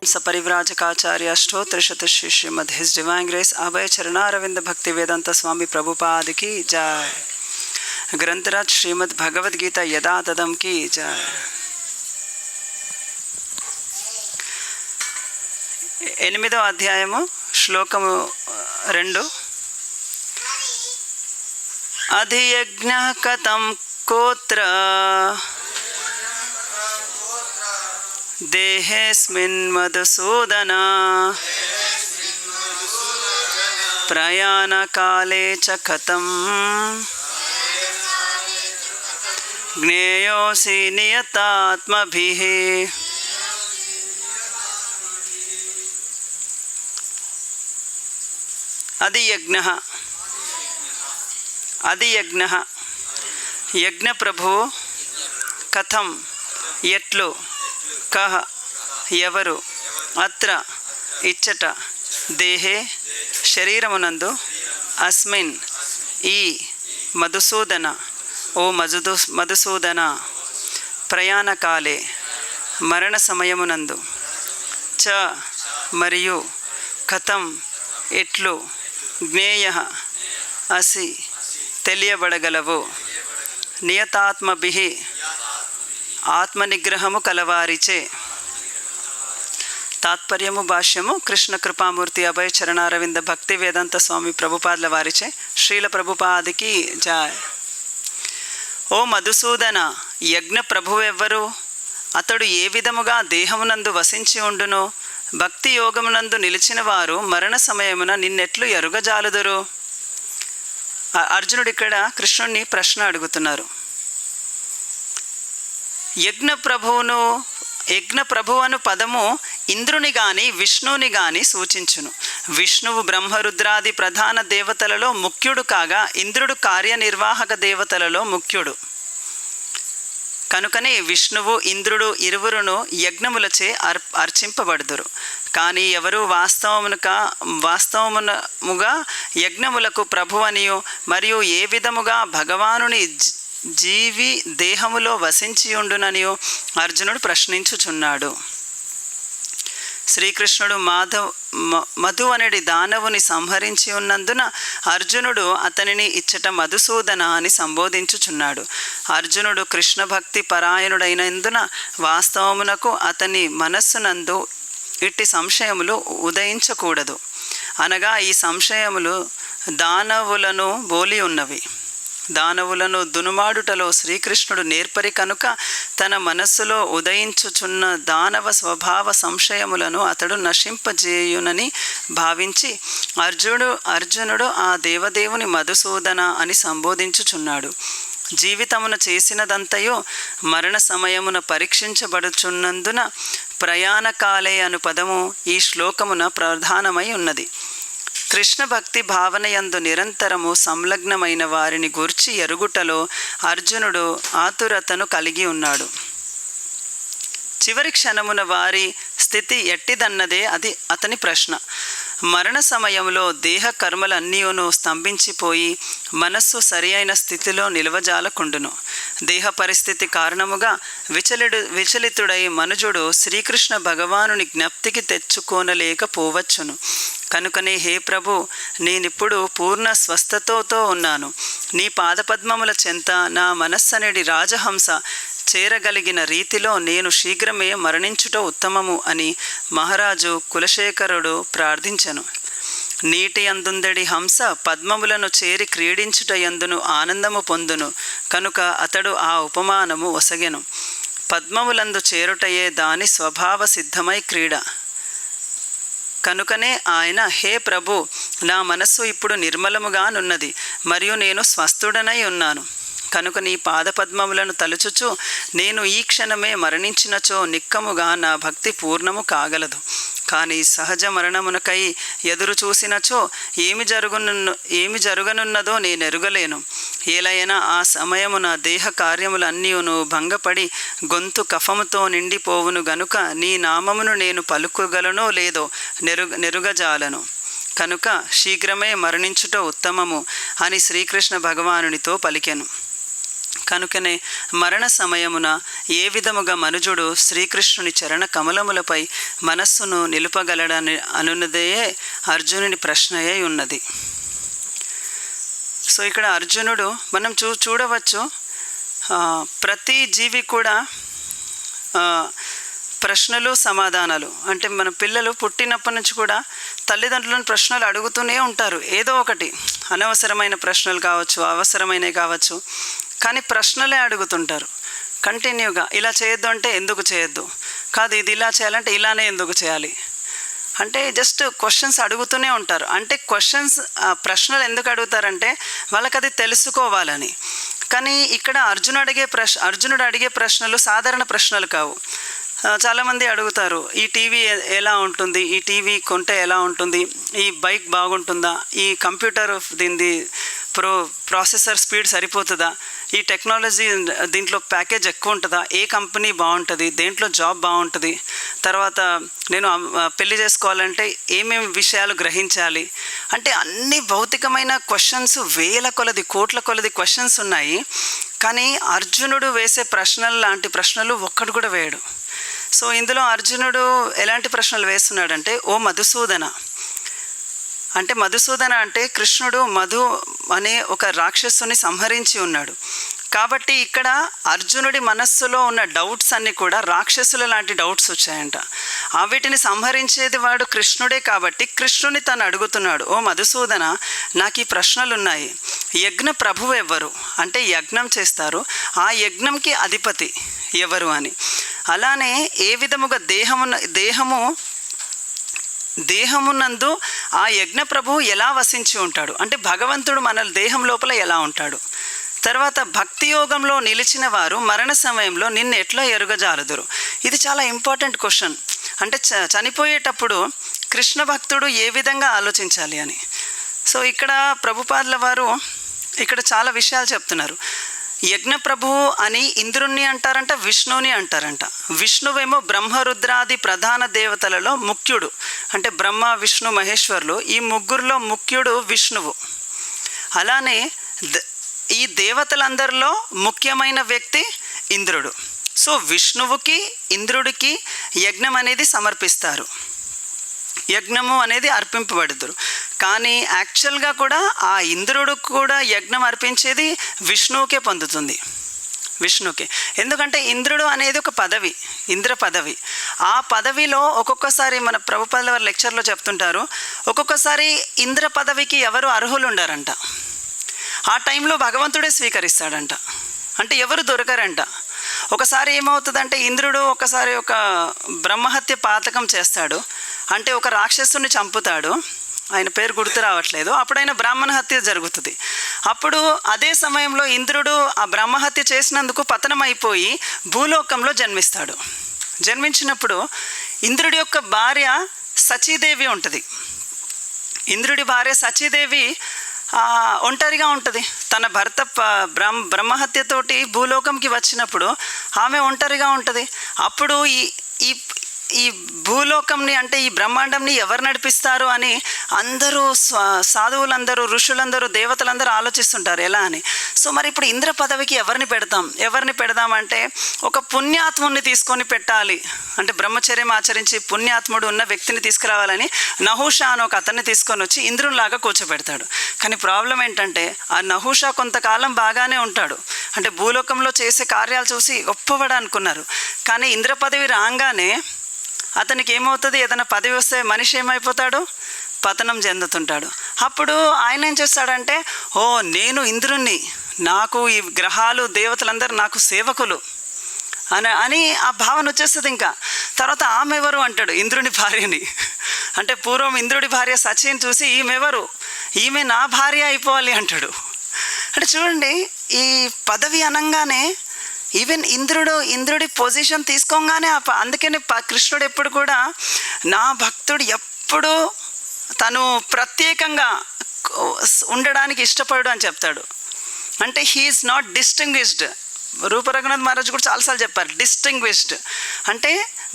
सपरिव्राजकाचार्य अष्टोत्तर Shrimad his divine grace अभय चरणारविंद भक्ति वेदांत स्वामी प्रभुपाद की जय। ग्रंथराज श्रीमद् भगवद गीता यदा तदम की जय। एनिमिदो अध्यायము శ్లోకము 2 अधियज्ञः कथं कोत्र देहेऽस्मिन् मधुसूदन प्रयाणकाले च कथं ज्ञेयोऽसि नियतात्मभिः। अधियज्ञः अधियज्ञः यज्ञ प्रभु कथं यट्लु कः ఎవరు అత్ర ఇచ్చట దేహే శరీరమునందు అస్మిన్ ఈ మధుసూదన ఓ మధుసూదన ప్రయాణకాలే మరణ సమయమునందు చ మరియు కథం ఎట్లు జ్ఞేయ అసి తెలియబడగలవు నియతాత్మభిః ఆత్మనిగ్రహము కలవారిచే। తాత్పర్యము భాష్యము కృష్ణ కృపామూర్తి అభయ చరణారవింద భక్తి వేదాంత స్వామి ప్రభుపాదుల వారిచే శ్రీల ప్రభుపాదికి జాయ్। ఓ మధుసూదన, యజ్ఞ ప్రభువెవ్వరు? అతడు ఏ విధముగా దేహమునందు వసించి ఉండునో భక్తి యోగమునందు నిలిచిన వారు మరణ సమయమున నిన్నెట్లు ఎరుగజాలుదురు? అర్జునుడు ఇక్కడ కృష్ణుడిని ప్రశ్న అడుగుతున్నారు. యజ్ఞ ప్రభువు అను పదము ఇంద్రుని గాని విష్ణువుని గాని సూచించును. విష్ణువు బ్రహ్మరుద్రాది ప్రధాన దేవతలలో ముఖ్యుడు కాగా ఇంద్రుడు కార్యనిర్వాహక దేవతలలో ముఖ్యుడు. కనుకనే విష్ణువు ఇంద్రుడు ఇరువురును యజ్ఞములచే అర్చింపబడుదురు. కానీ ఎవరు వాస్తవముగా యజ్ఞములకు ప్రభువనియు మరియు ఏ విధముగా భగవానుని జీవి దేహములో వసించియుండుననియో అర్జునుడు ప్రశ్నించుచున్నాడు. శ్రీకృష్ణుడు మధు అనేది దానవుని సంహరించి ఉన్నందున అర్జునుడు అతనిని ఇచ్చట మధుసూదన అని సంబోధించుచున్నాడు. అర్జునుడు కృష్ణ భక్తి పరాయణుడైనందున వాస్తవమునకు అతని మనస్సునందు ఇట్టి సంశయములు ఉదయించకూడదు. అనగా ఈ సంశయములు దానవులను బోలి ఉన్నవి. దానవులను దునుమాడుటలో శ్రీకృష్ణుడు నేర్పరి కనుక తన మనస్సులో ఉదయించుచున్న దానవ స్వభావ సంశయములను అతడు నశింపజేయునని భావించి అర్జునుడు ఆ దేవదేవుని మధుసూదన అని సంబోధించుచున్నాడు. జీవితమున చేసినదంతయో మరణ సమయమున పరీక్షించబడుచున్నందున ప్రయాణకాలే అను పదము ఈ శ్లోకమున ప్రధానమై ఉన్నది. కృష్ణ భక్తి భావనయందు నిరంతరము సంలగ్నమైన వారిని గూర్చి ఎరుగుటలో అర్జునుడు ఆతురతను కలిగి ఉన్నాడు. చివరి క్షణమున వారి స్థితి ఎట్టిదన్నదే అది అతని ప్రశ్న. మరణ సమయంలో దేహ కర్మలన్నీయును స్తంభించిపోయి మనస్సు సరి అయిన స్థితిలో నిలవజాలకుండును. దేహ పరిస్థితి కారణముగా విచలితుడై మనుజుడు శ్రీకృష్ణ భగవానుని జ్ఞప్తికి తెచ్చుకోనలేకపోవచ్చును. కనుకనే హే ప్రభు, నేనిప్పుడు పూర్ణ స్వస్థతతో ఉన్నాను. నీ పాదపద్మముల చెంత నా మనస్సనేడి రాజహంస చేరగలిగిన రీతిలో నేను శీఘ్రమే మరణించుట ఉత్తమము అని మహారాజు కులశేఖరుడు ప్రార్థించెను. నీటి అందుందడి హంస పద్మములను చేరి క్రీడించుట యందును ఆనందము పొందును కనుక అతడు ఆ ఉపమానము ఒసగెను. పద్మములందు చేరుటయే దాని స్వభావ సిద్ధమై క్రీడ. కనుకనే ఆయన, హే ప్రభు, నా మనస్సు ఇప్పుడు నిర్మలముగానున్నది మరియు నేను స్వస్థుడనై ఉన్నాను. కనుక నీ పాదపద్మములను తలుచుచు నేను ఈ క్షణమే మరణించినచో నిక్కముగా నా భక్తి పూర్ణము కాగలదు. కానీ సహజ మరణమునకై ఎదురు చూసినచో ఏమి జరగనున్నదో నేనెరుగలేను. ఏలైనా ఆ సమయమున దేహ కార్యములన్నీయును భంగపడి గొంతు కఫముతో నిండిపోవును గనుక నీ నామమును నేను పలుకుగలనో లేదో నెరుగజాలను. కనుక శీఘ్రమే మరణించుట ఉత్తమము అని శ్రీకృష్ణ భగవానునితో పలికెను. కనుకనే మరణ సమయమున ఏ విధముగా మనుజుడు శ్రీకృష్ణుని చరణ కమలములపై మనస్సును నిలుపగలడని అనున్నదే అర్జునుని ప్రశ్నయే ఉన్నది. సో ఇక్కడ అర్జునుడు మనం చూడవచ్చు, ప్రతి జీవి కూడా ప్రశ్నలు సమాధానాలు, అంటే మన పిల్లలు పుట్టినప్పటి నుంచి కూడా తల్లిదండ్రులను ప్రశ్నలు అడుగుతూనే ఉంటారు. ఏదో ఒకటి అనవసరమైన ప్రశ్నలు కావచ్చు, అవసరమైనవి కావచ్చు, కానీ ప్రశ్నలే అడుగుతుంటారు కంటిన్యూగా. ఇలా చేయొద్దు అంటే ఎందుకు చేయొద్దు, కాదు ఇది ఇలా చేయాలంటే ఇలానే ఎందుకు చేయాలి, అంటే జస్ట్ క్వశ్చన్స్ అడుగుతూనే ఉంటారు. అంటే ప్రశ్నలు ఎందుకు అడుగుతారంటే వాళ్ళకి అది తెలుసుకోవాలని. కానీ ఇక్కడ అర్జునుడు అడిగే ప్రశ్నలు సాధారణ ప్రశ్నలు కావు. చాలామంది అడుగుతారు, ఈ టీవీ ఎలా ఉంటుంది, ఈ టీవీ కొంటే ఎలా ఉంటుంది, ఈ బైక్ బాగుంటుందా, ఈ కంప్యూటర్ దీనిది ప్రాసెసర్ స్పీడ్ సరిపోతుందా, ఈ టెక్నాలజీ దీంట్లో ప్యాకేజ్ ఎక్కువ ఉంటుందా, ఏ కంపెనీ బాగుంటుంది, దేంట్లో జాబ్ బాగుంటుంది, తర్వాత నేను పెళ్లి చేసుకోవాలంటే ఏమేమి విషయాలు గ్రహించాలి, అంటే అన్ని భౌతికమైన క్వశ్చన్స్, వేల కొలది కోట్ల కొలది క్వశ్చన్స్ ఉన్నాయి. కానీ అర్జునుడు వేసే ప్రశ్నలు లాంటి ప్రశ్నలు ఒక్కడు కూడా వేయడు. సో ఇందులో అర్జునుడు ఎలాంటి ప్రశ్నలు వేస్తున్నాడంటే, ఓ మధుసూదన, అంటే మధుసూదన అంటే కృష్ణుడు మధు అనే ఒక రాక్షసుని సంహరించి ఉన్నాడు. కాబట్టి ఇక్కడ అర్జునుడి మనస్సులో ఉన్న డౌట్స్ అన్నీ కూడా రాక్షసుల లాంటి డౌట్స్ వచ్చాయంట. వీటిని సంహరించేది వాడు కృష్ణుడే. కాబట్టి కృష్ణుని తను అడుగుతున్నాడు, ఓ మధుసూదన, నాకు ఈ ప్రశ్నలు ఉన్నాయి. యజ్ఞ ప్రభువు ఎవరు, అంటే యజ్ఞం చేస్తారు, ఆ యజ్ఞంకి అధిపతి ఎవరు అని. అలానే ఏ విధముగా దేహమునందు ఆ యజ్ఞ ప్రభువు ఎలా వసించి ఉంటాడు, అంటే భగవంతుడు మన దేహం లోపల ఎలా ఉంటాడు. తర్వాత భక్తి యోగంలో నిలిచిన వారు మరణ సమయంలో నిన్ను ఎట్లా ఎరుగజాలదురు. ఇది చాలా ఇంపార్టెంట్ క్వశ్చన్. అంటే చనిపోయేటప్పుడు కృష్ణ భక్తుడు ఏ విధంగా ఆలోచించాలి అని. సో ఇక్కడ ప్రభుపాదుల వారు ఇక్కడ చాలా విషయాలు చెప్తున్నారు. యజ్ఞ ప్రభువు అని ఇంద్రుణ్ణి అంటారంట, విష్ణువుని అంటారంట. విష్ణువేమో బ్రహ్మరుద్రాది ప్రధాన దేవతలలో ముఖ్యుడు, అంటే బ్రహ్మ విష్ణు మహేశ్వరులు, ఈ ముగ్గురులో ముఖ్యుడు విష్ణువు. అలానే ఈ దేవతలందరిలో ముఖ్యమైన వ్యక్తి ఇంద్రుడు. సో విష్ణువుకి ఇంద్రుడికి యజ్ఞం అనేది సమర్పిస్తారు, యజ్ఞము అనేది అర్పింపబడుతురు. కానీ యాక్చువల్గా కూడా ఆ ఇంద్రుడు కూడా యజ్ఞం అర్పించేది విష్ణువుకే పొందుతుంది, విష్ణుకే. ఎందుకంటే ఇంద్రుడు అనేది ఒక పదవి, ఇంద్ర పదవి. ఆ పదవిలో ఒక్కొక్కసారి మన ప్రభుపాదుల వారి లెక్చర్లో చెప్తుంటారు, ఒక్కొక్కసారి ఇంద్ర పదవికి ఎవరు అర్హులు ఉండారంట. ఆ టైంలో భగవంతుడే స్వీకరిస్తాడంట, అంటే ఎవరు దొరకరంట. ఒకసారి ఏమవుతుందంటే ఇంద్రుడు ఒకసారి ఒక బ్రహ్మహత్య పాతకం చేస్తాడు, అంటే ఒక రాక్షసుని చంపుతాడు, ఆయన పేరు గుర్తు రావట్లేదు. అప్పుడు ఆయన బ్రాహ్మణ హత్య జరుగుతుంది. అప్పుడు అదే సమయంలో ఇంద్రుడు ఆ బ్రహ్మహత్య చేసినందుకు పతనం అయిపోయి భూలోకంలో జన్మిస్తాడు. జన్మించినప్పుడు ఇంద్రుడి యొక్క భార్య సచీదేవి ఉంటుంది. ఇంద్రుడి భార్య సచీదేవి ఒంటరిగా ఉంటుంది. తన భర్త బ్రహ్మహత్యతోటి భూలోకంకి వచ్చినప్పుడు ఆమె ఒంటరిగా ఉంటుంది. అప్పుడు ఈ భూలోకంని, అంటే ఈ బ్రహ్మాండంని ఎవరు నడిపిస్తారు అని అందరూ సాధువులందరూ, ఋషులందరూ, దేవతలందరూ ఆలోచిస్తుంటారు ఎలా అని. సో మరి ఇప్పుడు ఇంద్ర పదవికి ఎవరిని పెడదామంటే ఒక పుణ్యాత్ముడిని తీసుకొని పెట్టాలి, అంటే బ్రహ్మచర్యం ఆచరించి పుణ్యాత్ముడు ఉన్న వ్యక్తిని తీసుకురావాలని నహుషా అని ఒక అతన్ని తీసుకొని వచ్చి ఇంద్రునిలాగా కూర్చోబెడతాడు. కానీ ప్రాబ్లం ఏంటంటే ఆ నహుషా కొంతకాలం బాగానే ఉంటాడు, అంటే భూలోకంలో చేసే కార్యాలు చూసి గొప్పవాడు అనుకున్నారు. కానీ ఇంద్ర పదవి రాగానే అతనికి ఏమవుతుంది, ఏదైనా పదవి వస్తే మనిషి ఏమైపోతాడు, పతనం చెందుతుంటాడు. అప్పుడు ఆయన ఏం చేస్తాడంటే, ఓ నేను ఇంద్రుణ్ణి, నాకు ఈ గ్రహాలు దేవతలందరూ నాకు సేవకులు అని ఆ భావన వచ్చేస్తుంది. ఇంకా తర్వాత ఆమె ఎవరు అంటాడు ఇంద్రుని భార్యని. అంటే పూర్వం ఇంద్రుడి భార్య సచిని చూసి ఈమెవరు, ఈమె నా భార్య అయిపోవాలి అంటాడు. అంటే చూడండి, ఈ పదవి అనగానే ఈవెన్ ఇంద్రుడి పొజిషన్ తీసుకోగానే అందుకని కృష్ణుడు ఎప్పుడు కూడా నా భక్తుడు ఎప్పుడు తను ప్రత్యేకంగా ఉండడానికి ఇష్టపడు అని చెప్తాడు. అంటే హీఈస్ నాట్ డిస్టింగ్విష్డ్ రూప రఘునాథ్ మహారాజ్ కూడా చాలాసార్లు చెప్పారు, డిస్టింగ్విష్డ్ అంటే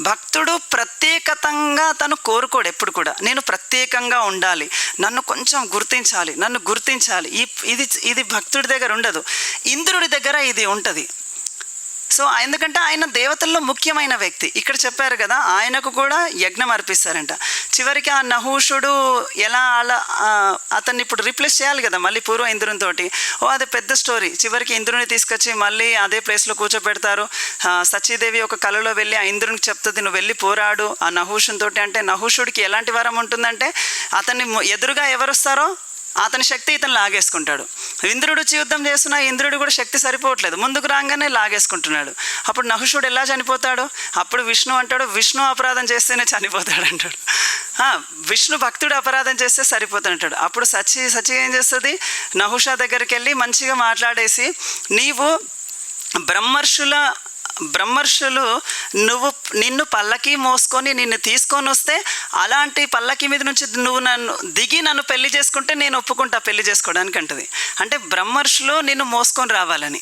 భక్తుడు ప్రత్యేకతంగా తను కోరుకోడు ఎప్పుడు కూడా. నేను ప్రత్యేకంగా ఉండాలి, నన్ను కొంచెం గుర్తించాలి, నన్ను గుర్తించాలి, ఇది భక్తుడి దగ్గర ఉండదు. ఇంద్రుడి దగ్గర ఇది ఉంటుంది. సో ఎందుకంటే ఆయన దేవతల్లో ముఖ్యమైన వ్యక్తి. ఇక్కడ చెప్పారు కదా, ఆయనకు కూడా యజ్ఞం అర్పిస్తారంట. చివరికి ఆ నహూషుడు ఎలా అలా అతన్ని ఇప్పుడు రీప్లేస్ చేయాలి కదా మళ్ళీ పూర్వ ఇంద్రునితోటి. అది పెద్ద స్టోరీ. చివరికి ఇంద్రుని తీసుకొచ్చి మళ్ళీ అదే ప్లేస్లో కూర్చోబెడతారు. సచీదేవి ఒక కలలో వెళ్ళి ఆ ఇంద్రునికి చెప్తుంది, నువ్వు వెళ్ళి పోరాడు ఆ నహూషునితోటి. అంటే నహూషుడికి ఎలాంటి వరం ఉంటుందంటే, అతన్ని ఎదురుగా ఎవరు వస్తారో అతని శక్తి ఇతను లాగేసుకుంటాడు. ఇంద్రుడు యుద్ధం చేస్తున్నా ఇంద్రుడు కూడా శక్తి సరిపోవట్లేదు, ముందుకు రాగానే లాగేసుకుంటున్నాడు. అప్పుడు నహుషుడు ఎలా చనిపోతాడు? అప్పుడు విష్ణు అంటాడు, విష్ణు అపరాధం చేస్తేనే చనిపోతాడు అంటాడు. విష్ణు భక్తుడు అపరాధం చేస్తే సరిపోతాడంటాడు. అప్పుడు సచి ఏం చేస్తుంది, నహుష దగ్గరికి వెళ్ళి మంచిగా మాట్లాడేసి, నీవు బ్రహ్మర్షులు నిన్ను పల్లకి మోసుకొని నిన్ను తీసుకొని వస్తే, అలాంటి పల్లకి మీద నుంచి నువ్వు నన్ను పెళ్లి చేసుకుంటే నేను ఒప్పుకుంటా పెళ్లి చేసుకోవడానికి అంటది. అంటే బ్రహ్మర్షులు నిన్ను మోసుకొని రావాలని.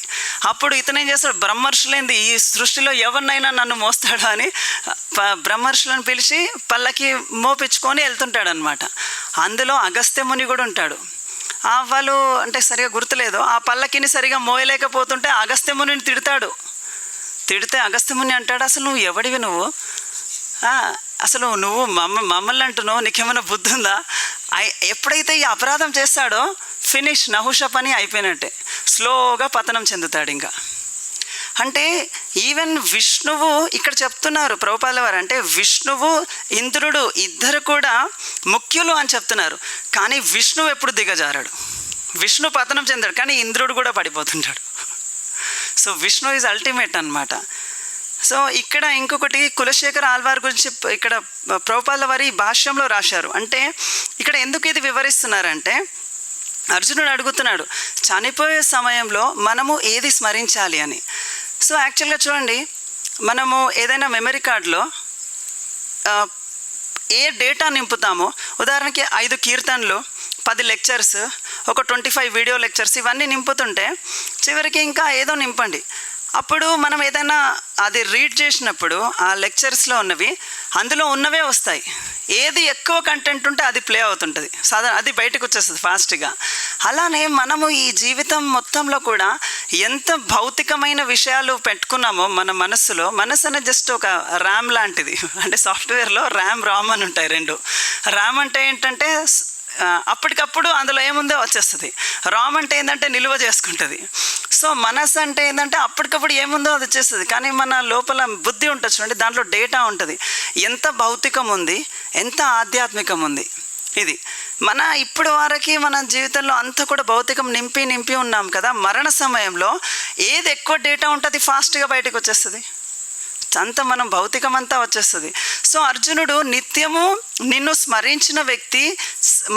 అప్పుడు ఇతనేం చేస్తాడు, బ్రహ్మర్షులేంది ఈ సృష్టిలో ఎవరినైనా నన్ను మోస్తాడు అని బ్రహ్మర్షులను పిలిచి పల్లకి మోపించుకొని వెళ్తుంటాడు అనమాట. అందులో అగస్త్య ముని కూడా ఉంటాడు. వాళ్ళు అంటే సరిగా గుర్తులేదు, ఆ పల్లకిని సరిగా మోయలేకపోతుంటే అగస్త్య మునిని తిడితే అగస్త్యముని అంటాడు, అసలు నువ్వు ఎవడివి, నువ్వు అసలు నువ్వు మమ్మల్ని అంటున్నావు, నీకేమైనా బుద్ధి ఉందా? ఎప్పుడైతే ఈ అపరాధం చేస్తాడో ఫినిష్, నహుష పని అయిపోయినట్టే, స్లోగా పతనం చెందుతాడు. ఇంకా అంటే ఈవెన్ విష్ణువు ఇక్కడ చెప్తున్నారు ప్రభుపాదుల వారు, అంటే విష్ణువు ఇంద్రుడు ఇద్దరు కూడా ముఖ్యులు అని చెప్తున్నారు. కానీ విష్ణువు ఎప్పుడు దిగజారాడు, విష్ణు పతనం చెందాడు, కానీ ఇంద్రుడు కూడా పడిపోతుంటాడు. సో విష్ణు ఈజ్ అల్టిమేట్ అనమాట. సో ఇక్కడ ఇంకొకటి కులశేఖర ఆల్వార్ గురించి ఇక్కడ ప్రభుపాదుల వారి భాష్యంలో రాశారు. అంటే ఇక్కడ ఎందుకు ఇది వివరిస్తున్నారంటే, అర్జునుడు అడుగుతున్నాడు చనిపోయే సమయంలో మనము ఏది స్మరించాలి అని. సో యాక్చువల్గా చూడండి, మనము ఏదైనా మెమరీ కార్డులో ఏ డేటా నింపుతామో, ఉదాహరణకి 5 కీర్తనలు, 10 లెక్చర్స్, ఒక 25 వీడియో లెక్చర్స్, ఇవన్నీ నింపుతుంటే చివరికి ఇంకా ఏదో నింపండి. అప్పుడు మనం ఏదైనా అది రీడ్ చేసినప్పుడు ఆ లెక్చర్స్లో ఉన్నవి అందులో ఉన్నవే వస్తాయి. ఏది ఎక్కువ కంటెంట్ ఉంటే అది ప్లే అవుతుంటుంది, అది బయటకు వచ్చేస్తుంది ఫాస్ట్గా. అలానే మనము ఈ జీవితం మొత్తంలో కూడా ఎంత భౌతికమైన విషయాలు పెట్టుకున్నామో మన మనస్సులో, మనస్సు అనేది జస్ట్ ఒక ర్యామ్ లాంటిది. అంటే సాఫ్ట్వేర్లో రామ్ అని ఉంటాయి 2. ర్యామ్ అంటే ఏంటంటే అప్పటికప్పుడు అందులో ఏముందో వచ్చేస్తుంది. రామ్ అంటే ఏంటంటే నిల్వ చేసుకుంటుంది. సో మనస్సు అంటే ఏంటంటే అప్పటికప్పుడు ఏముందో అది వచ్చేస్తుంది. కానీ మన లోపల బుద్ధి ఉంటుంది చూడండి, దాంట్లో డేటా ఉంటుంది. ఎంత భౌతికం ఉంది, ఎంత ఆధ్యాత్మికం ఉంది. ఇది మన ఇప్పుడు వరకు మన జీవితంలో అంతా కూడా భౌతికం నింపి ఉన్నాం కదా. మరణ సమయంలో ఏది ఎక్కువ డేటా ఉంటుంది ఫాస్ట్గా బయటకు వచ్చేస్తుంది, అంతా మనం భౌతికం అంతా వచ్చేస్తుంది. సో అర్జునుడు నిత్యము నిన్ను స్మరించిన వ్యక్తి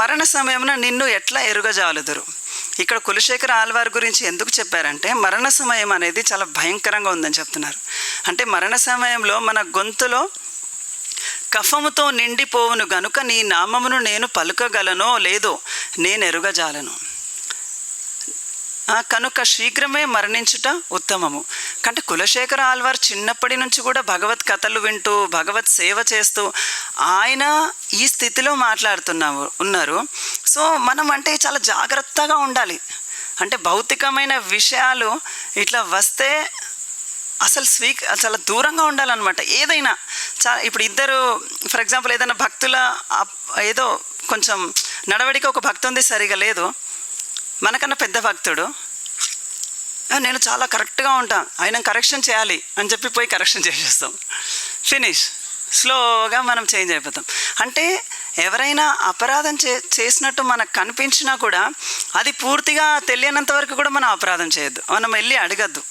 మరణ సమయమున నిన్ను ఎట్లా ఎరుగజాలుదురు. ఇక్కడ కులశేఖర ఆల్వార్ గురించి ఎందుకు చెప్పారంటే, మరణ సమయం అనేది చాలా భయంకరంగా ఉందని చెప్తున్నారు. అంటే మరణ సమయంలో మన గొంతులో కఫముతో నిండిపోవును గనుక నీ నామమును నేను పలుకగలనో లేదో నేను ఎరుగజాలను, కనుక శీఘ్రమే మరణించుట ఉత్తమము. అంటే కులశేఖర ఆల్వార్ చిన్నప్పటి నుంచి కూడా భగవత్ కథలు వింటూ భగవత్ సేవ చేస్తూ ఆయన ఈ స్థితిలో ఉన్నారు. సో మనం అంటే చాలా జాగ్రత్తగా ఉండాలి. అంటే భౌతికమైన విషయాలు ఇట్లా వస్తే అసలు చాలా దూరంగా ఉండాలన్నమాట. ఏదైనా ఇప్పుడు ఇద్దరు ఫర్ ఎగ్జాంపుల్ ఏదైనా భక్తుల ఏదో కొంచెం నడవడిక ఒక భక్తుంది సరిగా లేదు, మనకన్నా పెద్ద భక్తుడు, నేను చాలా కరెక్ట్గా ఉంటాను, ఆయన కరెక్షన్ చేయాలి అని చెప్పి పోయి కరెక్షన్ చేసేస్తాం, ఫినిష్. స్లోగా మనం చేంజ్ అయిపోతాం. అంటే ఎవరైనా అపరాధం చేసినట్టు మనకు కనిపించినా కూడా అది పూర్తిగా తెలియనంత వరకు కూడా మనం అపరాధం చేయొద్దు, మనం వెళ్ళి అడగద్దు.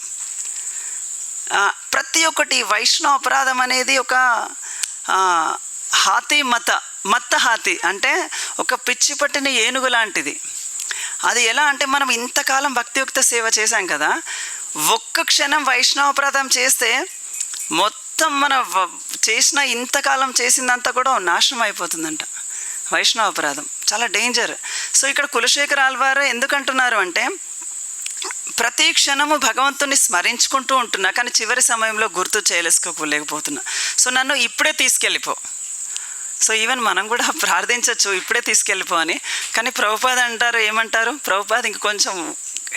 ప్రతి ఒక్కటి వైష్ణవ అపరాధం అనేది ఒక హాతి మత్త హాతి, అంటే ఒక పిచ్చి పట్టిన ఏనుగు లాంటిది. అది ఎలా అంటే మనం ఇంతకాలం భక్తియుక్త సేవ చేశాం కదా, ఒక్క క్షణం వైష్ణవాపరాధం చేస్తే మొత్తం మన చేసిన ఇంతకాలం చేసిందంతా కూడా నాశనం అయిపోతుందంట. వైష్ణవాపరాధం చాలా డేంజర్. సో ఇక్కడ కులశేఖర ఆల్వార్ ఎందుకంటున్నారు అంటే, ప్రతి క్షణము భగవంతుని స్మరించుకుంటూ ఉంటున్నా, కానీ చివరి సమయంలో గుర్తు చేయలేకపోతున్నా. సో నన్ను ఇప్పుడే తీసుకెళ్ళిపో. సో ఈవెన్ మనం కూడా ప్రార్థించవచ్చు, ఇప్పుడే తీసుకెళ్ళిపో అని. కానీ ప్రభుపాద అంటారు, ఏమంటారు ప్రభుపాద ఇంక కొంచెం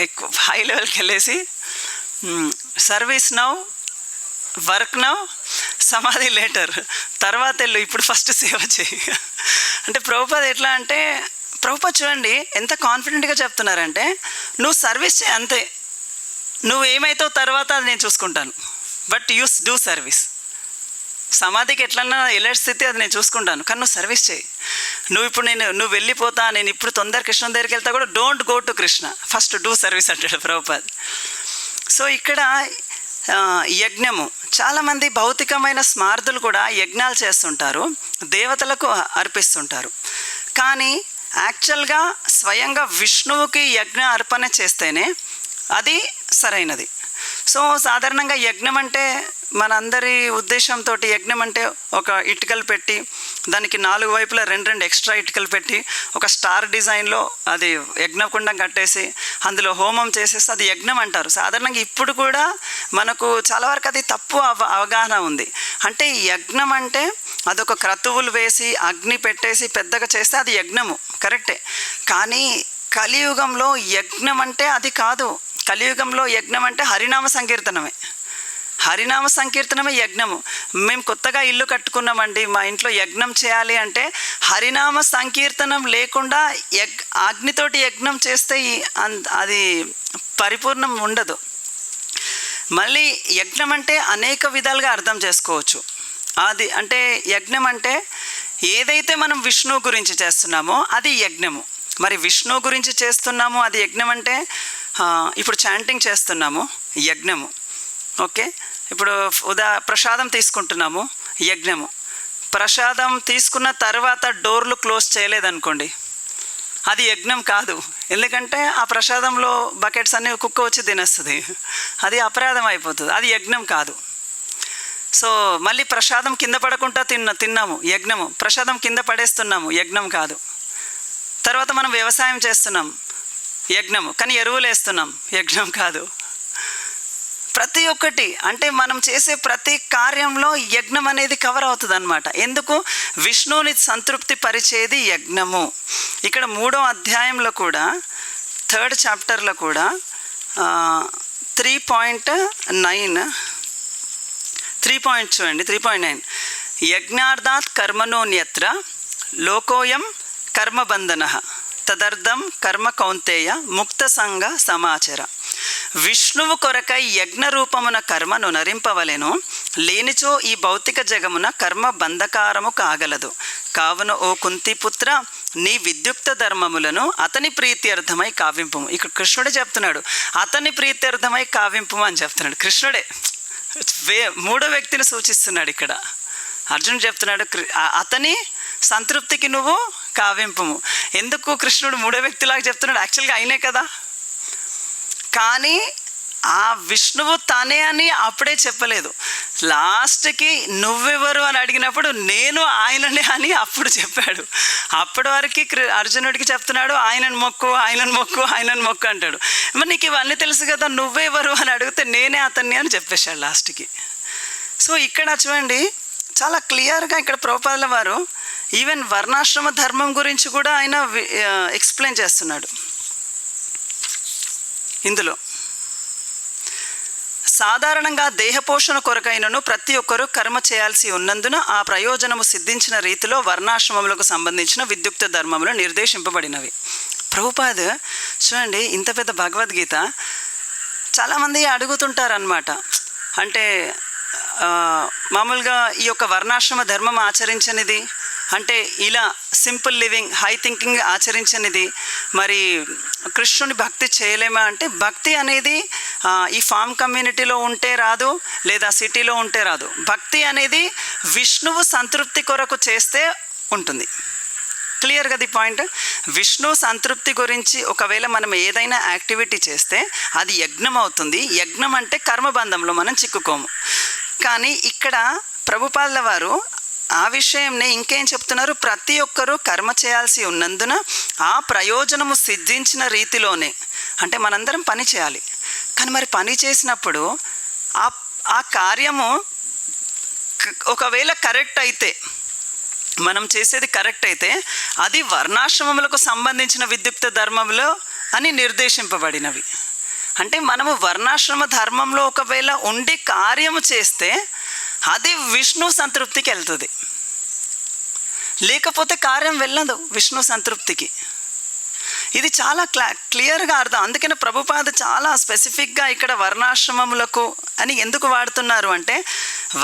ఎక్కువ హై లెవెల్కి వెళ్ళేసి, సర్వీస్ నౌ, వర్క్ నౌ, సమాధి లేటర్, తర్వాత వెళ్ళు, ఇప్పుడు ఫస్ట్ సేవ చేయి. అంటే ప్రభుపాద ఎట్లా అంటే, ప్రభుపాద చూడండి ఎంత కాన్ఫిడెంట్గా చెప్తున్నారంటే, నువ్వు సర్వీస్ చేయి అంతే, నువ్వు ఏమైతావు తర్వాత అది నేను చూసుకుంటాను, బట్ యూ డూ సర్వీస్. సమాధికి ఎట్లన్నా వెళ్ళే స్థితి అది నేను చూసుకుంటాను, కానీ నువ్వు సర్వీస్ చేయి. నువ్వు వెళ్ళిపోతా, నేను ఇప్పుడు తొందర కృష్ణ దగ్గరికి వెళ్తా కూడా, don't go to Krishna, first do service అంటాడు ప్రభుపాద్. సో ఇక్కడ యజ్ఞము, చాలామంది భౌతికమైన స్మార్థులు కూడా యజ్ఞాలు చేస్తుంటారు, దేవతలకు అర్పిస్తుంటారు. కానీ యాక్చువల్గా స్వయంగా విష్ణువుకి యజ్ఞ అర్పణ చేస్తేనే అది సరైనది. సో సాధారణంగా యజ్ఞం అంటే, మనందరి ఉద్దేశంతో యజ్ఞం అంటే ఒక ఇటుకలు పెట్టి, దానికి 4 వైపులా 2 ఎక్స్ట్రా ఇటుకలు పెట్టి, ఒక స్టార్ డిజైన్లో అది యజ్ఞకుండం కట్టేసి అందులో హోమం చేసేసి అది యజ్ఞం అంటారు. సాధారణంగా ఇప్పుడు కూడా మనకు చాలా వరకు అది తప్పు అవగాహన ఉంది. అంటే యజ్ఞం అంటే అదొక క్రతువులు వేసి అగ్ని పెట్టేసి పెద్దగా చేస్తే అది యజ్ఞము, కరెక్టే. కానీ కలియుగంలో యజ్ఞం అంటే అది కాదు. కలియుగంలో యజ్ఞం అంటే హరినామ సంకీర్తనమే. హరినామ సంకీర్తనమే యజ్ఞము. మేము కొత్తగా ఇల్లు కట్టుకున్నామండి, మా ఇంట్లో యజ్ఞం చేయాలి అంటే హరినామ సంకీర్తనం లేకుండా అగ్నితోటి యజ్ఞం చేస్తే అది పరిపూర్ణం ఉండదు. మళ్ళీ యజ్ఞం అంటే అనేక విధాలుగా అర్థం చేసుకోవచ్చు. అది అంటే యజ్ఞం అంటే ఏదైతే మనం విష్ణువు గురించి చేస్తున్నామో అది యజ్ఞము. మరి విష్ణువు గురించి చేస్తున్నాము, అది యజ్ఞం అంటే ఇప్పుడు చాంటింగ్ చేస్తున్నాము, యజ్ఞము. ఓకే, ఇప్పుడు ప్రసాదం తీసుకుంటున్నాము, యజ్ఞము. ప్రసాదం తీసుకున్న తర్వాత డోర్లు క్లోజ్ చేయలేదనుకోండి, అది యజ్ఞం కాదు. ఎందుకంటే ఆ ప్రసాదంలో బకెట్స్ అన్నీ కుక్క వచ్చి తినేస్తుంది, అది అపరాధం అయిపోతుంది, అది యజ్ఞం కాదు. సో మళ్ళీ ప్రసాదం కింద పడకుండా తిన్నాము, యజ్ఞము. ప్రసాదం కింద పడేస్తున్నాము, యజ్ఞం కాదు. తర్వాత మనం వ్యవసాయం చేస్తున్నాం, యజ్ఞము. కానీ ఎరువులు వేస్తున్నాం, యజ్ఞం కాదు. ప్రతి ఒక్కటి అంటే మనం చేసే ప్రతి కార్యంలో యజ్ఞం అనేది కవర్ అవుతుంది అన్నమాట. ఎందుకు? విష్ణువుని సంతృప్తి పరిచేది యజ్ఞము. ఇక్కడ 3వ అధ్యాయంలో కూడా 3rd చాప్టర్లో కూడా 3.9 చూడండి, 3.9 యజ్ఞార్థాత్ కర్మణోన్యత్ర లోకోయం కర్మబంధన తదర్థం కర్మ కౌంతేయ ముక్త సంగ సమాచర. విష్ణువు కొరకై యజ్ఞ రూపమున కర్మను నరింపవలెను, లేనిచో ఈ భౌతిక జగమున కర్మ బంధకారము కాగలదు. కావున ఓ కుంతిపుత్ర, నీ విద్యుక్త ధర్మములను అతని ప్రీత్యర్థమై కావింపుము. ఇక్కడ కృష్ణుడే చెప్తున్నాడు, అతని ప్రీత్యర్థమై కావింపుము అని చెప్తున్నాడు. కృష్ణుడే 3వ వ్యక్తిని సూచిస్తున్నాడు. ఇక్కడ అర్జునుడు చెప్తున్నాడు, అతని సంతృప్తికి నువ్వు కావింపుము. ఎందుకు కృష్ణుడు 3వ వ్యక్తిలాగా చెప్తున్నాడు? యాక్చువల్గా ఆయనే కదా. కానీ ఆ విష్ణువు తనే అని అప్పుడే చెప్పలేదు. లాస్ట్కి నువ్వెవరు అని అడిగినప్పుడు నేను ఆయననే అని అప్పుడు చెప్పాడు. అప్పటి వరకు అర్జునుడికి చెప్తున్నాడు, ఆయనను మొక్కు, ఆయనను మొక్కు, ఆయనను మొక్కు అంటాడు. మరి నీకు ఇవన్నీ తెలుసు కదా, నువ్వెవరు అని అడిగితే నేనే అతన్ని అని చెప్పేశాడు లాస్ట్కి. సో ఇక్కడ చూడండి, చాలా క్లియర్గా ఇక్కడ ప్రభుపాదుల వారు ఈవెన్ వర్ణాశ్రమ ధర్మం గురించి కూడా ఆయన ఎక్స్ప్లెయిన్ చేస్తున్నాడు. ఇందులో సాధారణంగా దేహపోషణ కొరకైనను ప్రతి ఒక్కరూ కర్మ చేయాల్సి ఉన్నందున ఆ ప్రయోజనము సిద్ధించిన రీతిలో వర్ణాశ్రమములకు సంబంధించిన విద్యుక్త ధర్మములు నిర్దేశింపబడినవి. ప్రభుపాద్ చూడండి, ఇంత పెద్ద భగవద్గీత చాలామంది అడుగుతుంటారనమాట. అంటే మామూలుగా ఈ యొక్క వర్ణాశ్రమ ధర్మం ఆచరించనిది, అంటే ఇలా సింపుల్ లివింగ్, హై థింకింగ్ ఆచరించనిది మరి కృష్ణుని భక్తి చేయలేమా అంటే, భక్తి అనేది ఈ ఫామ్ కమ్యూనిటీలో ఉంటే రాదు, లేదా సిటీలో ఉంటే రాదు. భక్తి అనేది విష్ణువు సంతృప్తి కొరకు చేస్తే ఉంటుంది. క్లియర్గా ది పాయింట్. విష్ణు సంతృప్తి గురించి ఒకవేళ మనం ఏదైనా యాక్టివిటీ చేస్తే అది యజ్ఞం అవుతుంది. యజ్ఞం అంటే కర్మబంధంలో మనం చిక్కుకోము. కానీ ఇక్కడ ప్రభుపాదుల వారు ఆ విషయంనే ఇంకేం చెప్తున్నారు, ప్రతి ఒక్కరూ కర్మ చేయాల్సి ఉన్నందున ఆ ప్రయోజనము సిద్ధించిన రీతిలోనే, అంటే మనందరం పని చేయాలి. కానీ మరి పని చేసినప్పుడు ఆ కార్యము ఒకవేళ కరెక్ట్ అయితే, మనం చేసేది కరెక్ట్ అయితే అది వర్ణాశ్రమములకు సంబంధించిన విద్యుక్త ధర్మంలో అని నిర్దేశింపబడినవి. అంటే మనము వర్ణాశ్రమ ధర్మంలో ఒకవేళ ఉండి కార్యము చేస్తే అది విష్ణు సంతృప్తికి వెళ్తుంది, లేకపోతే కార్యం వెళ్ళదు విష్ణు సంతృప్తికి. ఇది చాలా క్లియర్గా అర్థం. అందుకనే ప్రభుపాద చాలా స్పెసిఫిక్గా ఇక్కడ వర్ణాశ్రమములకు అని ఎందుకు వాడుతున్నారు అంటే,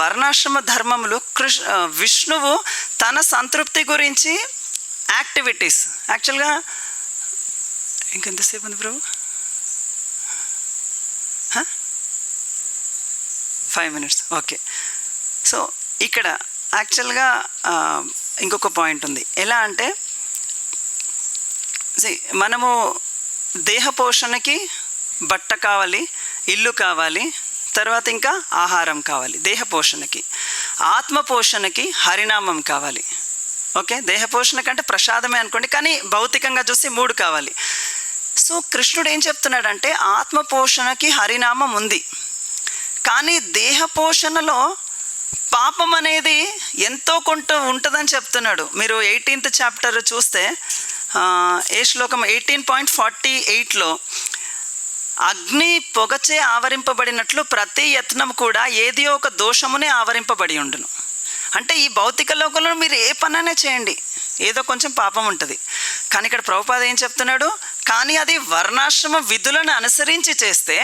వర్ణాశ్రమ ధర్మములు విష్ణువు తన సంతృప్తి గురించి యాక్టివిటీస్. యాక్చువల్గా ఇంకెంతసేపు ఉంది ప్రభు? 5 minutes. ఓకే. సో ఇక్కడ యాక్చువల్గా ఇంకొక పాయింట్ ఉంది. ఎలా అంటే, మనము దేహ పోషణకి బట్ట కావాలి, ఇల్లు కావాలి, తర్వాత ఇంకా ఆహారం కావాలి దేహ పోషణకి. ఆత్మ పోషణకి హరినామం కావాలి. ఓకే, దేహ పోషణ కంటే ప్రసాదమే అనుకోండి, కానీ భౌతికంగా చూస్తే 3 కావాలి. సో కృష్ణుడు ఏం చెప్తున్నాడంటే, ఆత్మ పోషణకి హరినామం ఉంది, కానీ దేహ పోషణలో పాపం అనేది ఎంతో కొంత ఉంటుందని చెప్తున్నాడు. మీరు 18th చాప్టర్ చూస్తే ఏ శ్లోకం 18.48లో అగ్ని పొగచే ఆవరింపబడినట్లు ప్రతి యత్నం కూడా ఏది ఒక దోషమునే ఆవరింపబడి ఉండును. అంటే ఈ భౌతిక లోకంలో మీరు ఏ పనైనా చేయండి, ఏదో కొంచెం పాపం ఉంటుంది. కానీ ఇక్కడ ప్రభుపాద ఏం చెప్తున్నాడు, కానీ అది వర్ణాశ్రమ విధులను అనుసరించి చేస్తే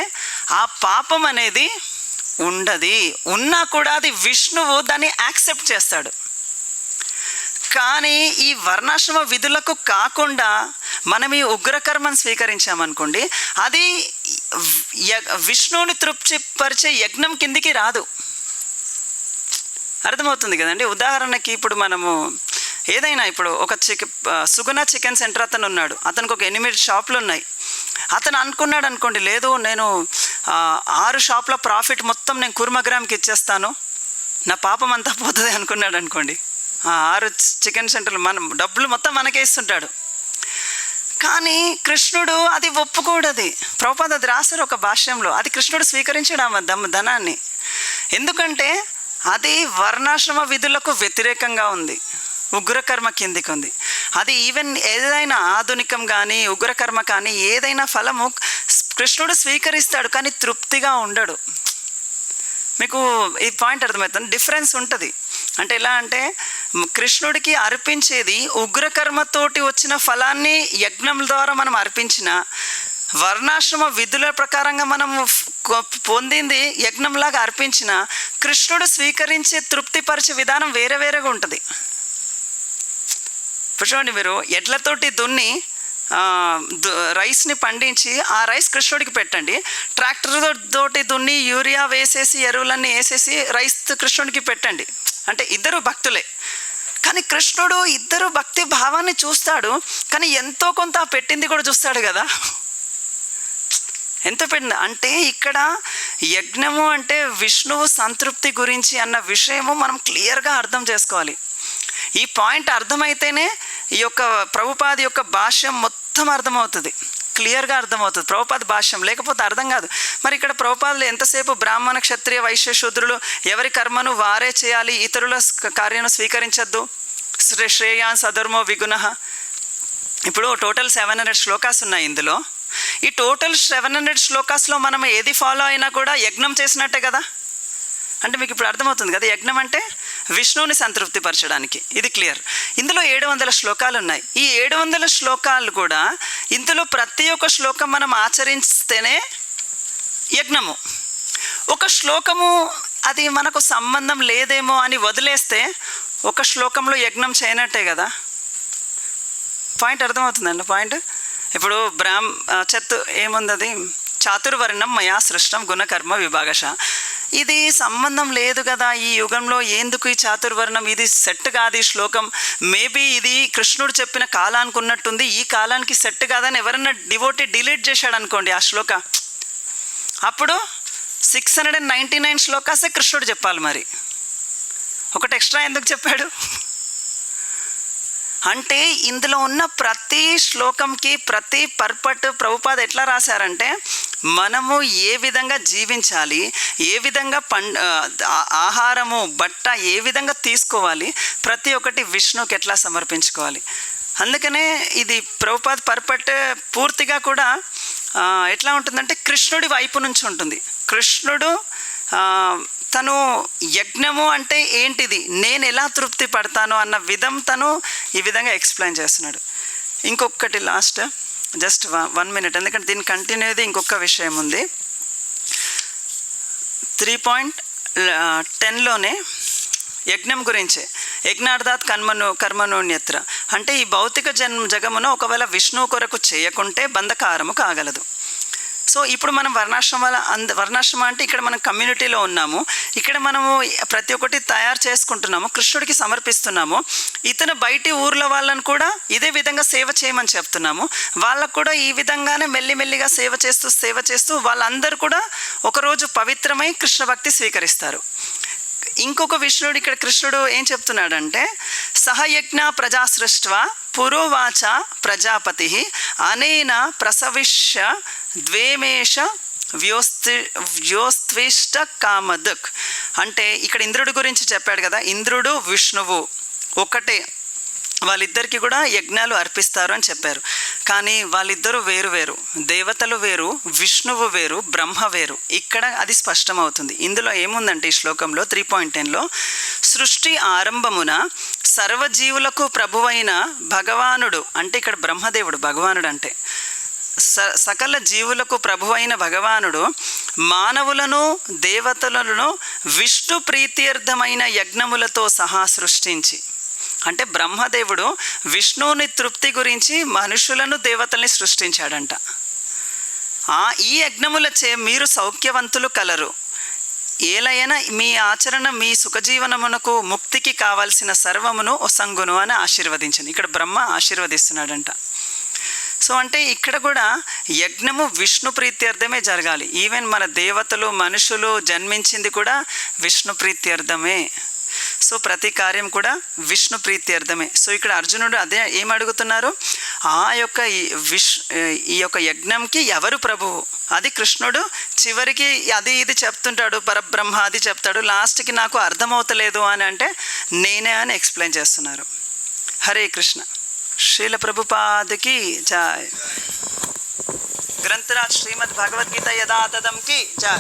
ఆ పాపం అనేది ఉండదు. ఉన్నా కూడా అది విష్ణువు దాన్ని యాక్సెప్ట్ చేస్తాడు. కానీ ఈ వర్ణాశ్రమ విధులకు కాకుండా మనం ఈ ఉగ్రకర్మను స్వీకరించామనుకోండి, అది విష్ణువుని తృప్తిపరిచే యజ్ఞం కిందికి రాదు. అర్థమవుతుంది కదండి. ఉదాహరణకి ఇప్పుడు మనము ఏదైనా, ఇప్పుడు ఒక సుగుణ చికెన్ సెంటర్ అతను ఉన్నాడు, అతనికి ఒక 8 షాపులు ఉన్నాయి. అతను అనుకున్నాడు అనుకోండి, లేదు నేను 6 షాపుల ప్రాఫిట్ మొత్తం నేను కుర్మగ్రామ్కి ఇచ్చేస్తాను, నా పాపం అంతా పోతుంది అనుకున్నాడు అనుకోండి. 6 చికెన్ సెంటర్లు మనం డబ్బులు మొత్తం మనకే ఇస్తుంటాడు. కానీ కృష్ణుడు అది ఒప్పుకోడది. ప్రభుపాద అది రాశారు ఒక భాష్యంలో. అది కృష్ణుడు స్వీకరించాడు ఆ ధనాన్ని. ఎందుకంటే అది వర్ణాశ్రమ విధులకు వ్యతిరేకంగా ఉంది, ఉగ్రకర్మ కిందికి ఉంది. అది ఈవెన్ ఏదైనా ఆధునికం కానీ ఉగ్రకర్మ కానీ ఏదైనా ఫలము కృష్ణుడు స్వీకరిస్తాడు, కానీ తృప్తిగా ఉండడు. మీకు ఈ పాయింట్ అర్థమవుతుంది, డిఫరెన్స్ ఉంటుంది. అంటే ఎలా అంటే, కృష్ణుడికి అర్పించేది ఉగ్రకర్మతోటి వచ్చిన ఫలాన్ని యజ్ఞం ద్వారా మనం అర్పించిన, వర్ణాశ్రమ విధుల ప్రకారంగా మనము పొందింది యజ్ఞంలాగా అర్పించిన, కృష్ణుడు స్వీకరించే తృప్తిపరిచే విధానం వేరే వేరేగా ఉంటుంది. చూడండి, మీరు ఎడ్లతోటి దున్ని రైస్ని పండించి ఆ రైస్ కృష్ణుడికి పెట్టండి, ట్రాక్టర్ తోటి దున్ని యూరియా వేసేసి ఎరువులన్నీ వేసేసి రైస్ కృష్ణుడికి పెట్టండి. అంటే ఇద్దరు భక్తులే, కానీ కృష్ణుడు ఇద్దరు భక్తి భావాన్ని చూస్తాడు, కానీ ఎంతో కొంత పెట్టింది కూడా చూస్తాడు కదా, ఎంత పెట్టింది. అంటే ఇక్కడ యజ్ఞము అంటే విష్ణువు సంతృప్తి గురించి అన్న విషయము మనం క్లియర్గా అర్థం చేసుకోవాలి. ఈ పాయింట్ అర్థమైతేనే ఈ యొక్క ప్రభుపాద యొక్క భాష్యం మొత్తం అర్థమవుతుంది, క్లియర్గా అర్థమవుతుంది ప్రభుపాద భాష్యం, లేకపోతే అర్థం కాదు. మరి ఇక్కడ ప్రభుపాదలు ఎంతసేపు బ్రాహ్మణ క్షత్రియ వైశ్య శూద్రులు ఎవరి కర్మను వారే చేయాలి, ఇతరుల కార్యను స్వీకరించద్దు, శ్రేయాన్ సధర్మో విగుణ. ఇప్పుడు టోటల్ 700 శ్లోకాస్ ఉన్నాయి ఇందులో. ఈ టోటల్ 700 శ్లోకాస్లో మనం ఏది ఫాలో అయినా కూడా యజ్ఞం చేసినట్టే కదా. అంటే మీకు ఇప్పుడు అర్థమవుతుంది కదా, యజ్ఞం అంటే విష్ణువుని సంతృప్తిపరచడానికి, ఇది క్లియర్. ఇందులో 700 శ్లోకాలు ఉన్నాయి. ఈ 700 శ్లోకాలు కూడా ఇందులో ప్రతి ఒక్క శ్లోకం మనం ఆచరిస్తేనే యజ్ఞము. ఒక శ్లోకము అది మనకు సంబంధం లేదేమో అని వదిలేస్తే ఒక శ్లోకంలో యజ్ఞం చేయనట్టే కదా. పాయింట్ అర్థమవుతుందండి పాయింట్. ఇప్పుడు ఏముంది, అది చాతుర్వర్ణం మయా సృష్టం గుణకర్మ విభాగశ. ఇది సంబంధం లేదు కదా ఈ యుగంలో, ఎందుకు ఈ చాతుర్వర్ణం, ఇది సెట్ కాదు ఈ శ్లోకం. మేబీ ఇది కృష్ణుడు చెప్పిన కాలానికి ఉన్నట్టుంది, ఈ కాలానికి సెట్ కాదని ఎవరన్నా డివోటీ డిలీట్ చేశాడు అనుకోండి ఆ శ్లోక, అప్పుడు 699 శ్లోకాసే కృష్ణుడు చెప్పాలి. మరి ఒకటి ఎక్స్ట్రా ఎందుకు చెప్పాడు? అంటే ఇందులో ఉన్న ప్రతి శ్లోకంకి ప్రతి పర్పట్ ప్రభుపాద ఎట్లా రాశారంటే మనము ఏ విధంగా జీవించాలి, ఏ విధంగా ఆహారము బట్ట ఏ విధంగా తీసుకోవాలి, ప్రతి ఒక్కటి విష్ణువుకి ఎట్లా సమర్పించుకోవాలి. అందుకనే ఇది ప్రభుపాద పర్పట్ పూర్తిగా కూడా ఎట్లా ఉంటుందంటే కృష్ణుడి వైపు నుంచి ఉంటుంది. కృష్ణుడు తను యజ్ఞము అంటే ఏంటిది, నేను ఎలా తృప్తి పడతాను అన్న విధం తను ఈ విధంగా ఎక్స్ప్లెయిన్ చేస్తున్నాడు. ఇంకొకటి లాస్ట్ జస్ట్ 1 minute, ఎందుకంటే దీన్ని కంటిన్యూ అయ్యేది ఇంకొక విషయం ఉంది. 3.10లోనే యజ్ఞం గురించే, యజ్ఞార్థాత్ కర్మణోన్యత్ర అంటే ఈ భౌతిక జగమును ఒకవేళ విష్ణువు కొరకు చేయకుంటే బంధకారము కాగలదు. సో ఇప్పుడు మనం వర్ణాశ్రమ అంటే ఇక్కడ మనం కమ్యూనిటీలో ఉన్నాము, ఇక్కడ మనము ప్రతి ఒక్కటి తయారు చేసుకుంటున్నాము, కృష్ణుడికి సమర్పిస్తున్నాము. ఇతను బయటి ఊర్ల వాళ్ళని కూడా ఇదే విధంగా సేవ చేయమని చెప్తున్నాము. వాళ్ళకు కూడా ఈ విధంగానే మెల్లిమెల్లిగా సేవ చేస్తూ వాళ్ళందరూ కూడా ఒకరోజు పవిత్రమై కృష్ణ భక్తి స్వీకరిస్తారు. ఇంకొక విష్ణుడు ఇక్కడ కృష్ణుడు ఏం చెప్తున్నాడంటే సహయజ్ఞ ప్రజా సృష్ట్వా పురోవాచ ప్రజాపతి అనేన ప్రసవిష్య ద్వేమేష వ్యోస్త్విష్ట కామదుక్ అంటే ఇక్కడ ఇంద్రుడి గురించి చెప్పాడు కదా, ఇంద్రుడు విష్ణువు ఒకటే, వాళ్ళిద్దరికీ కూడా యజ్ఞాలు అర్పిస్తారు అని చెప్పారు. కానీ వాళ్ళిద్దరూ వేరు, దేవతలు వేరు, విష్ణువు వేరు, బ్రహ్మ వేరు. ఇక్కడ అది స్పష్టమవుతుంది. ఇందులో ఏముందంటే ఈ శ్లోకంలో 3.10లో సృష్టి ఆరంభమున సర్వజీవులకు ప్రభువైన భగవానుడు అంటే ఇక్కడ బ్రహ్మదేవుడు భగవానుడు అంటే సకల జీవులకు ప్రభువైన భగవానుడు మానవులను దేవతలను విష్ణు ప్రీత్యర్థమైన యజ్ఞములతో సహా సృష్టించి అంటే బ్రహ్మదేవుడు విష్ణువుని తృప్తి గురించి మనుషులను దేవతల్ని సృష్టించాడంట. ఈ యజ్ఞములచే మీరు సౌఖ్యవంతులు కలరు, ఏలైనా మీ ఆచరణ మీ సుఖజీవనమునకు ముక్తికి కావాల్సిన సర్వమును ఒసంగును అని ఆశీర్వదించను. ఇక్కడ బ్రహ్మ ఆశీర్వదిస్తున్నాడంట. సో అంటే ఇక్కడ కూడా యజ్ఞము విష్ణు ప్రీత్యర్థమే జరగాలి. ఈవెన్ మన దేవతలు మనుషులు జన్మించింది కూడా విష్ణు ప్రీత్యర్థమే. సో ప్రతి కార్యం కూడా విష్ణు ప్రీత్యర్థమే. సో ఇక్కడ అర్జునుడు అదే ఏమడుగుతున్నారు, ఈ యొక్క యజ్ఞంకి ఎవరు ప్రభువు? అది కృష్ణుడు చివరికి అది ఇది చెప్తుంటాడు, పరబ్రహ్మ అది చెప్తాడు, లాస్ట్కి నాకు అర్థమవుతలేదు అని అంటే నేనే అని ఎక్స్ప్లెయిన్ చేస్తున్నారు. హరే కృష్ణ. శ్రీల ప్రభుపాదకి జై. గ్రంథరాజ్ శ్రీమద్ భగవద్గీత యథాతథంకి జై.